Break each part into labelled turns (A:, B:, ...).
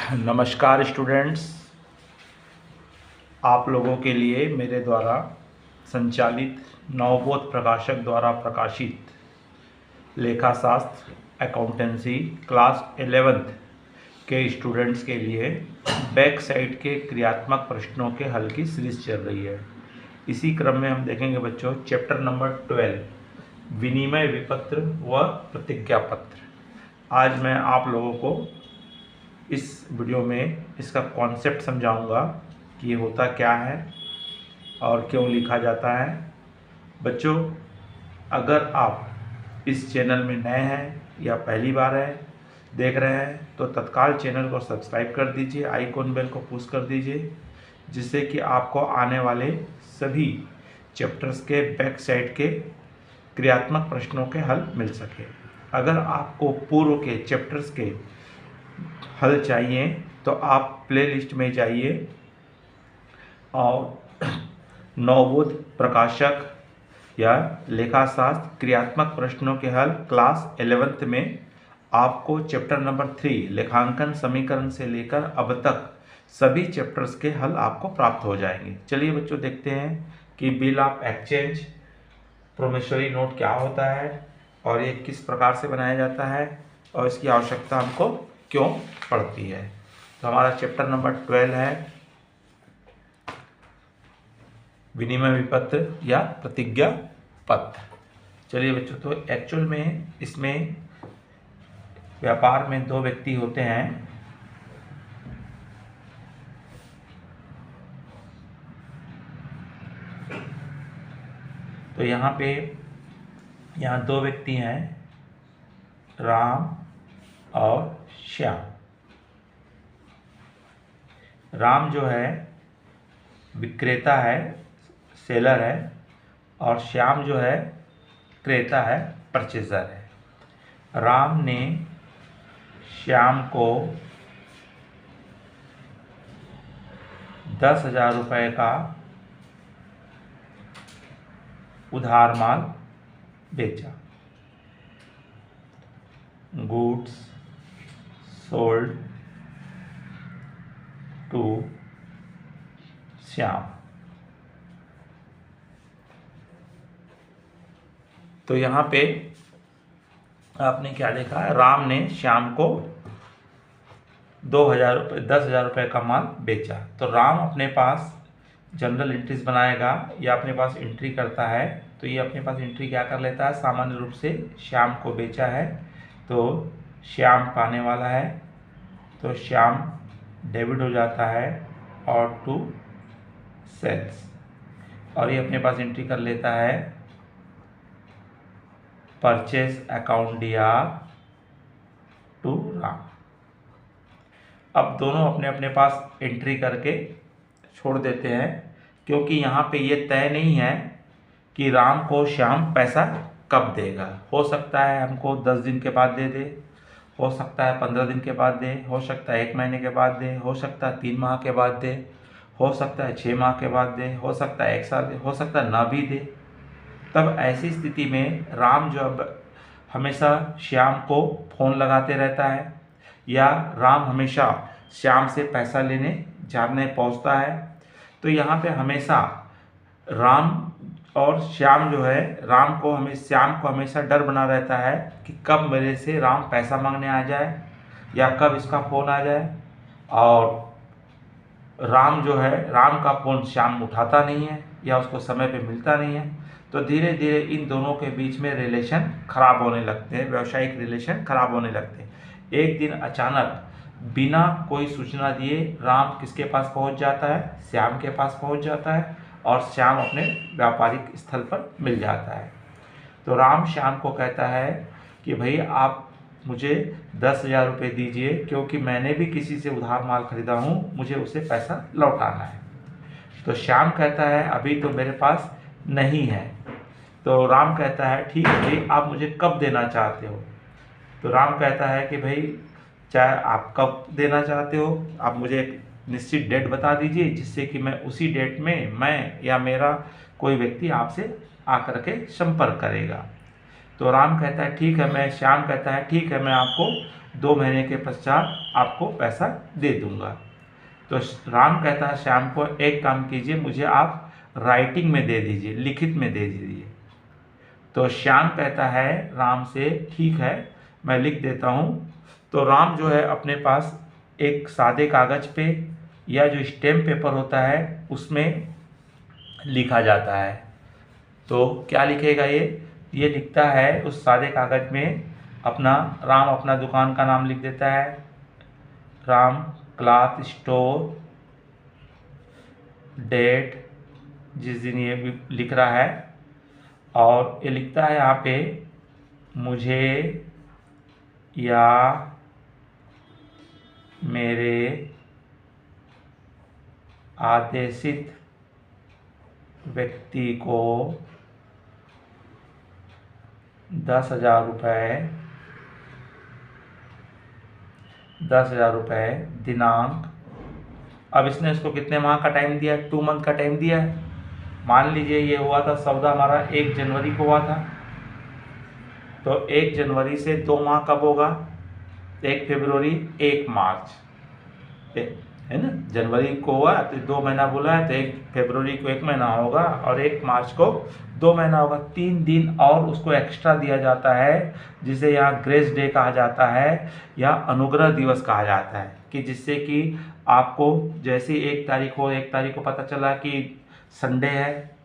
A: नमस्कार स्टूडेंट्स, आप लोगों के लिए मेरे द्वारा संचालित नवबोध प्रकाशक द्वारा प्रकाशित लेखाशास्त्र अकाउंटेंसी क्लास 11th के स्टूडेंट्स के लिए बैक साइड के क्रियात्मक प्रश्नों के हल की सीरीज चल रही है। इसी क्रम में हम देखेंगे बच्चों चैप्टर नंबर 12 विनिमय विपत्र व प्रतिज्ञा पत्र। आज मैं आप लोगों को इस वीडियो में इसका कॉन्सेप्ट समझाऊंगा कि ये होता क्या है और क्यों लिखा जाता है। बच्चों, अगर आप इस चैनल में नए हैं या पहली बार देख रहे हैं तो तत्काल चैनल को सब्सक्राइब कर दीजिए, आइकॉन बेल को पुश कर दीजिए, जिससे कि आपको आने वाले सभी चैप्टर्स के बैक साइड के क्रियात्मक प्रश्नों के हल मिल सके। अगर आपको पूर्व के चैप्टर्स के हल चाहिए तो आप प्लेलिस्ट में जाइए और नवबोध प्रकाशक या लेखाशास्त्र क्रियात्मक प्रश्नों के हल क्लास 11th में आपको चैप्टर नंबर 3 लेखांकन समीकरण से लेकर अब तक सभी चैप्टर्स के हल आपको प्राप्त हो जाएंगे। चलिए बच्चों, देखते हैं कि bill of exchange promissory note क्या होता है और ये किस प्रकार से बनाया जाता है और इसकी आवश्यकता हमको क्यों पड़ती है। तो हमारा चैप्टर नंबर 12 है विनिमय विपत्र या प्रतिज्ञा पत्र। चलिए बच्चों, तो एक्चुअल में इसमें व्यापार में दो व्यक्ति होते हैं। तो यहाँ दो व्यक्ति हैं, राम और श्याम। राम जो है विक्रेता है, सेलर है, और श्याम जो है क्रेता है, परचेजर है। राम ने श्याम को 10,000 रुपये का उधार माल बेचा। Goods sold to Shyam. तो यहाँ पे आपने क्या देखा है, राम ने श्याम को 10,000 रुपये का माल बेचा। तो राम अपने पास जनरल एंट्रीज बनाएगा या अपने पास एंट्री करता है। तो ये अपने पास एंट्री क्या कर लेता है, सामान्य रूप से श्याम को बेचा है तो श्याम पाने वाला है, तो श्याम डेबिट हो जाता है और टू सेल्स, और ये अपने पास एंट्री कर लेता है परचेस अकाउंट दिया टू राम। अब दोनों अपने अपने पास एंट्री करके छोड़ देते हैं, क्योंकि यहाँ पे ये तय नहीं है कि राम को श्याम पैसा कब देगा। हो सकता है हमको 10 दिन के बाद दे दे, हो सकता है 15 दिन के बाद दे, हो सकता है 1 महीने के बाद दे, हो सकता है 3 माह के बाद दे, हो सकता है 6 माह के बाद दे, हो सकता है 1 साल दे, हो सकता है ना भी दे। तब ऐसी स्थिति में राम जो अब हमेशा श्याम को फ़ोन लगाते रहता है या राम हमेशा श्याम से पैसा लेने जानने पहुंचता है। तो यहाँ पे हमेशा राम और श्याम जो है, श्याम को हमेशा डर बना रहता है कि कब मेरे से राम पैसा मांगने आ जाए या कब इसका फ़ोन आ जाए। और राम जो है, राम का फ़ोन श्याम उठाता नहीं है या उसको समय पे मिलता नहीं है। तो धीरे धीरे इन दोनों के बीच में रिलेशन ख़राब होने लगते हैं, व्यावसायिक रिलेशन ख़राब होने लगते हैं। एक दिन अचानक बिना कोई सूचना दिए राम किसके पास पहुंच जाता है, श्याम के पास पहुंच जाता है और श्याम अपने व्यापारिक स्थल पर मिल जाता है। तो राम श्याम को कहता है कि भाई आप मुझे 10,000 रुपये दीजिए, क्योंकि मैंने भी किसी से उधार माल खरीदा हूँ, मुझे उसे पैसा लौटाना है। तो श्याम कहता है अभी तो मेरे पास नहीं है। तो राम कहता है ठीक है भाई, आप मुझे कब देना चाहते हो। तो राम कहता है कि भाई चाहे आप कब देना चाहते हो, आप मुझे एक निश्चित डेट बता दीजिए, जिससे कि मैं उसी डेट में मैं या मेरा कोई व्यक्ति आपसे आकर के संपर्क करेगा। तो राम कहता है ठीक है, श्याम कहता है ठीक है, मैं आपको 2 महीने के पश्चात आपको पैसा दे दूंगा। तो राम कहता है श्याम को, एक काम कीजिए, मुझे आप राइटिंग में दे दीजिए, लिखित में दे दीजिए। तो श्याम कहता है राम से, ठीक है मैं लिख देता हूँ। तो राम जो है अपने पास एक सादे कागज़ पे या जो स्टैम्प पेपर होता है उसमें लिखा जाता है। तो क्या लिखेगा ये लिखता है उस सादे कागज़ में राम अपना दुकान का नाम लिख देता है, राम क्लॉथ स्टोर, डेट जिस दिन ये भी लिख रहा है, और ये लिखता है यहाँ पे मुझे या मेरे आदेशित व्यक्ति को 10,000 रुपये दिनांक। अब इसने उसको कितने माह का टाइम दिया, 2 मंथ का टाइम दिया है। मान लीजिए ये हुआ था सौदा हमारा 1 जनवरी को हुआ था, तो 1 जनवरी से 2 माह कब होगा, 1 फरवरी 1 मार्च, है ना। जनवरी को हुआ तो 2 महीना बोला है, तो 1 फरवरी को 1 महीना होगा और 1 मार्च को 2 महीना होगा। 3 दिन और उसको एक्स्ट्रा दिया जाता है, जिसे यहाँ ग्रेस डे कहा जाता है या अनुग्रह दिवस कहा जाता है, कि जिससे कि आपको जैसे 1 तारीख हो, 1 तारीख को पता चला कि संडे है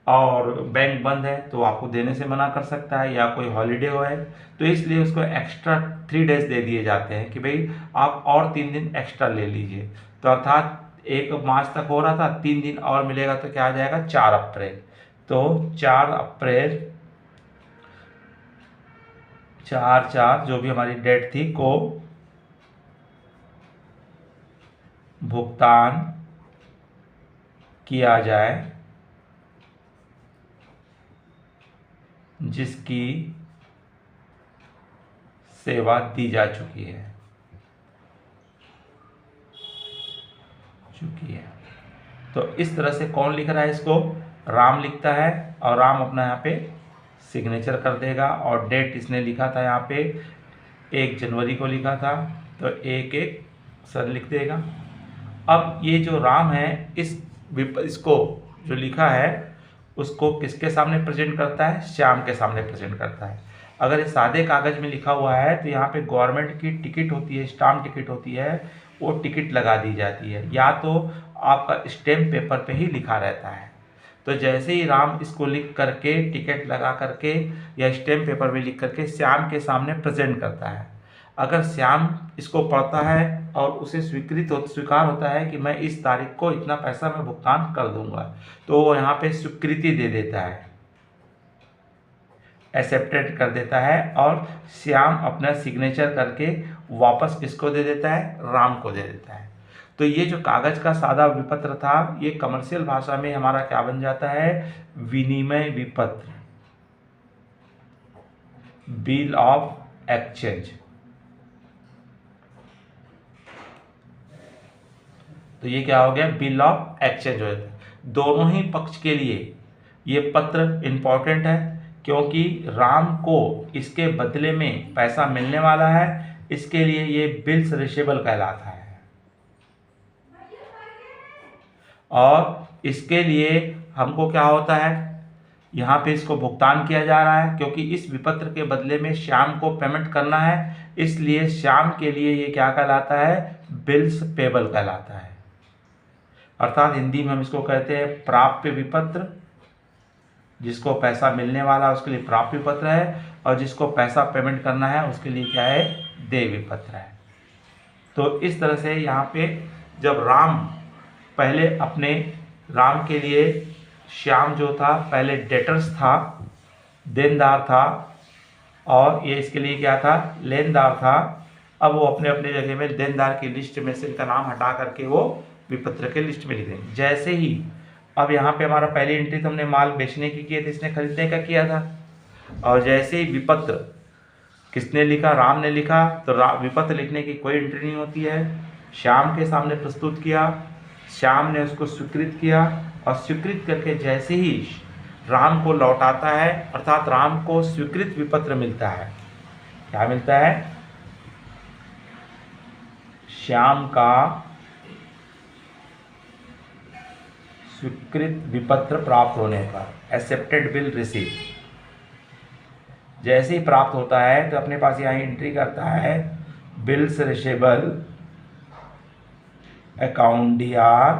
A: और बैंक बंद है तो आपको देने से मना कर सकता है, या कोई हॉलीडे हो है, तो इसलिए उसको एक्स्ट्रा 3 डेज दे दिए जाते हैं कि भाई आप और 3 दिन एक्स्ट्रा ले लीजिए। तो अर्थात 1 मार्च तक हो रहा था, 3 दिन और मिलेगा तो क्या आ जाएगा 4 अप्रैल। तो 4 अप्रैल 4/4 जो भी हमारी डेट थी को भुगतान किया जाए, जिसकी सेवा दी जा चुकी है। तो इस तरह से कौन लिख रहा है इसको, राम लिखता है, और राम अपना यहाँ पे सिग्नेचर कर देगा। और डेट इसने लिखा था यहाँ पे 1 जनवरी को लिखा था, तो 1/1 सर लिख देगा। अब ये जो राम है इसको जो लिखा है उसको किसके सामने प्रेजेंट करता है, श्याम के सामने प्रेजेंट करता है। अगर ये सादे कागज़ में लिखा हुआ है तो यहाँ पे गवर्नमेंट की टिकट होती है, स्टाम्प टिकट होती है, वो टिकट लगा दी जाती है, या तो आपका स्टैम्प पेपर पे ही लिखा रहता है। तो जैसे ही राम इसको लिख करके टिकट लगा करके या स्टैम्प पेपर में लिख करके श्याम के सामने प्रेजेंट करता है, अगर श्याम इसको पढ़ता है और उसे स्वीकार होता है कि मैं इस तारीख को इतना पैसा मैं भुगतान कर दूंगा, तो वो यहाँ पे स्वीकृति दे देता है, एक्सेप्टेड कर देता है, और श्याम अपना सिग्नेचर करके वापस किसको दे देता है, राम को दे देता है। तो ये जो कागज़ का सादा विपत्र था, ये कमर्शियल भाषा में हमारा क्या बन जाता है, विनिमय विपत्र, बिल ऑफ एक्सचेंज। तो ये क्या हो गया, बिल ऑफ एक्सचेंज हो जाता है। दोनों ही पक्ष के लिए ये पत्र इम्पॉर्टेंट है, क्योंकि राम को इसके बदले में पैसा मिलने वाला है, इसके लिए ये बिल्स रिसीवेबल कहलाता है। और इसके लिए हमको क्या होता है, यहाँ पे इसको भुगतान किया जा रहा है, क्योंकि इस विपत्र के बदले में श्याम को पेमेंट करना है, इसलिए श्याम के लिए ये क्या कहलाता है, बिल्स पेबल कहलाता है। अर्थात हिंदी में हम इसको कहते हैं प्राप्य विपत्र। जिसको पैसा मिलने वाला उसके लिए प्राप्य विपत्र है, और जिसको पैसा पेमेंट करना है उसके लिए क्या है, देय विपत्र है। तो इस तरह से यहाँ पे जब पहले अपने राम के लिए श्याम जो था पहले डेटर्स था, देनदार था, और ये इसके लिए क्या था, लेनदार था। अब वो अपने अपने जगह में देनदार की लिस्ट में से इनका नाम हटा करके वो विपत्र के लिस्ट में लिख देंगे। जैसे ही अब यहाँ पे हमारा पहली एंट्री तो हमने माल बेचने की किया था, इसने खरीदने का किया था, और जैसे ही विपत्र किसने लिखा, राम ने लिखा, तो विपत्र लिखने की कोई एंट्री नहीं होती है। श्याम के सामने प्रस्तुत किया, श्याम ने उसको स्वीकृत किया, और स्वीकृत करके जैसे ही राम को लौटाता है, अर्थात राम को स्वीकृत विपत्र मिलता है। क्या मिलता है, श्याम का स्वीकृत विपत्र प्राप्त होने पर, एक्सेप्टेड बिल रिसीव, जैसे ही प्राप्त होता है तो अपने पास यहाँ एंट्री करता है bills receivable account DR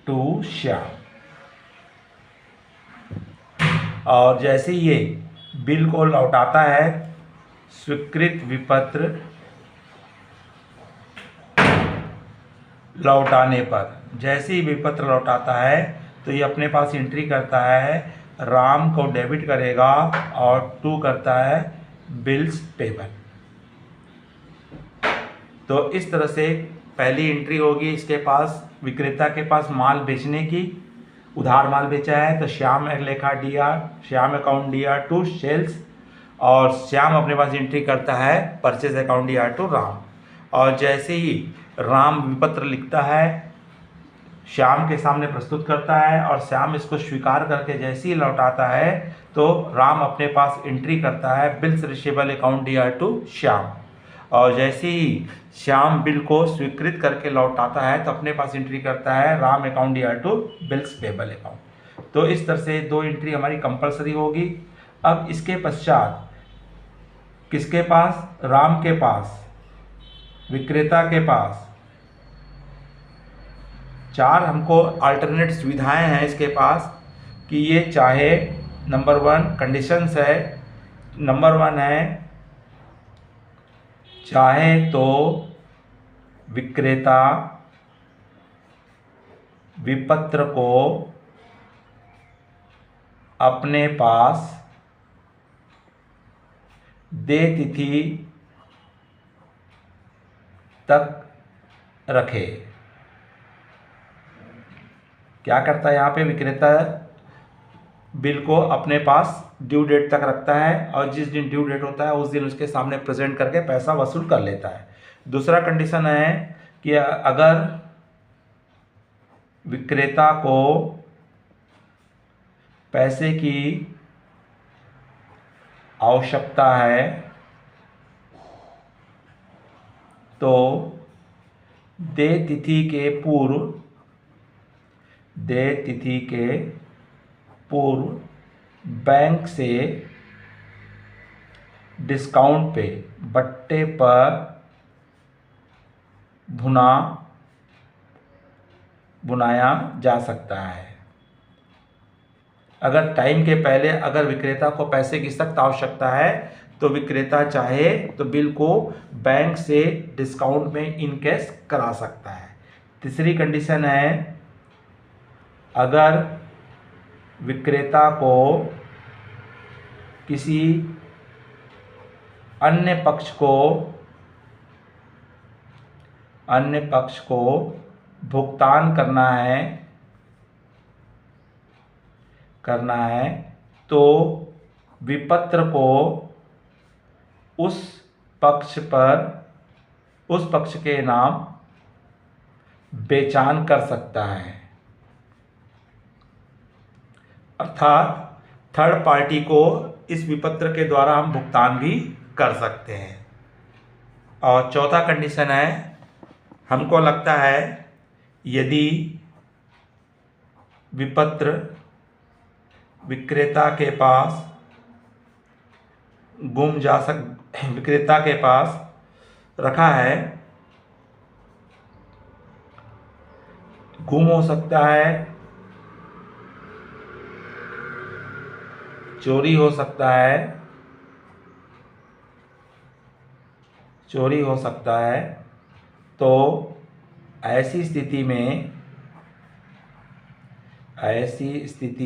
A: to Shyam, और जैसे ही ये बिल को लौटाता है स्वीकृत विपत्र लौटाने पर, जैसे ही विपत्र लौटाता है तो ये अपने पास एंट्री करता है राम को डेबिट करेगा और टू करता है बिल्स पेबल। तो इस तरह से पहली एंट्री होगी इसके पास, विक्रेता के पास माल बेचने की, उधार माल बेचा है तो श्याम लेखा DR, Shyam account DR to sales, और श्याम अपने पास एंट्री करता है purchase account DR to Ram, और जैसे ही राम विपत्र लिखता है श्याम के सामने प्रस्तुत करता है और श्याम इसको स्वीकार करके जैसे ही लौटाता है तो राम अपने पास एंट्री करता है bills receivable account DR to Shyam, और जैसे ही श्याम बिल को स्वीकृत करके लौटाता है तो अपने पास एंट्री करता है Ram account DR to bills payable account. तो इस तरह से 2 एंट्री हमारी कंपलसरी होगी। अब इसके पश्चात किसके पास, राम के पास, विक्रेता के पास 4 हमको अल्टरनेट सुविधाएं हैं इसके पास कि ये चाहे नंबर 1 कंडीशंस है, नंबर 1 है चाहे तो विक्रेता विपत्र को अपने पास देय तिथि तक रखे। क्या करता है यहाँ पे, विक्रेता बिल को अपने पास ड्यू डेट तक रखता है और जिस दिन ड्यू डेट होता है उस दिन उसके सामने प्रेजेंट करके पैसा वसूल कर लेता है। दूसरा कंडीशन है कि अगर विक्रेता को पैसे की आवश्यकता है तो देय तिथि के पूर्व बैंक से डिस्काउंट पे बट्टे पर भुनाया जा सकता है। अगर टाइम के पहले अगर विक्रेता को पैसे की सख्त आवश्यकता है तो विक्रेता चाहे तो बिल को बैंक से डिस्काउंट में इन कैश करा सकता है। तीसरी कंडीशन है अगर विक्रेता को किसी अन्य पक्ष को भुगतान करना है तो विपत्र को उस पक्ष के नाम बेचान कर सकता है, अर्थात थर्ड पार्टी को इस विपत्र के द्वारा हम भुगतान भी कर सकते हैं। और चौथा कंडीशन है हमको लगता है यदि विपत्र विक्रेता के पास विक्रेता के पास रखा है, गुम हो सकता है, चोरी हो सकता है तो ऐसी स्थिति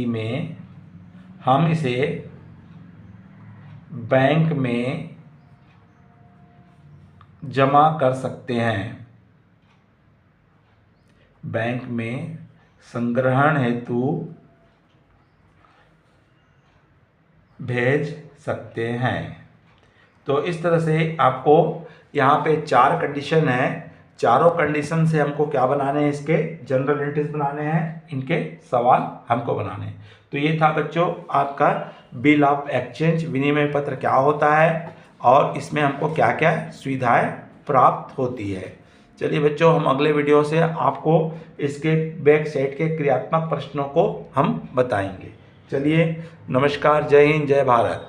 A: में हम इसे बैंक में जमा कर सकते हैं, बैंक में संग्रहण हेतु भेज सकते हैं। तो इस तरह से आपको यहाँ पे 4 कंडीशन है, चारों कंडीशन से हमको क्या बनाने हैं, इसके जनरल एंट्रीज बनाने हैं, इनके सवाल हमको बनाने हैं। तो ये था बच्चों आपका बिल ऑफ एक्सचेंज, विनिमय पत्र क्या होता है और इसमें हमको क्या क्या सुविधाएं प्राप्त होती है। चलिए बच्चों, हम अगले वीडियो से आपको इसके बैक साइड के क्रियात्मक प्रश्नों को हम बताएंगे। चलिए, नमस्कार, जय हिंद, जय भारत।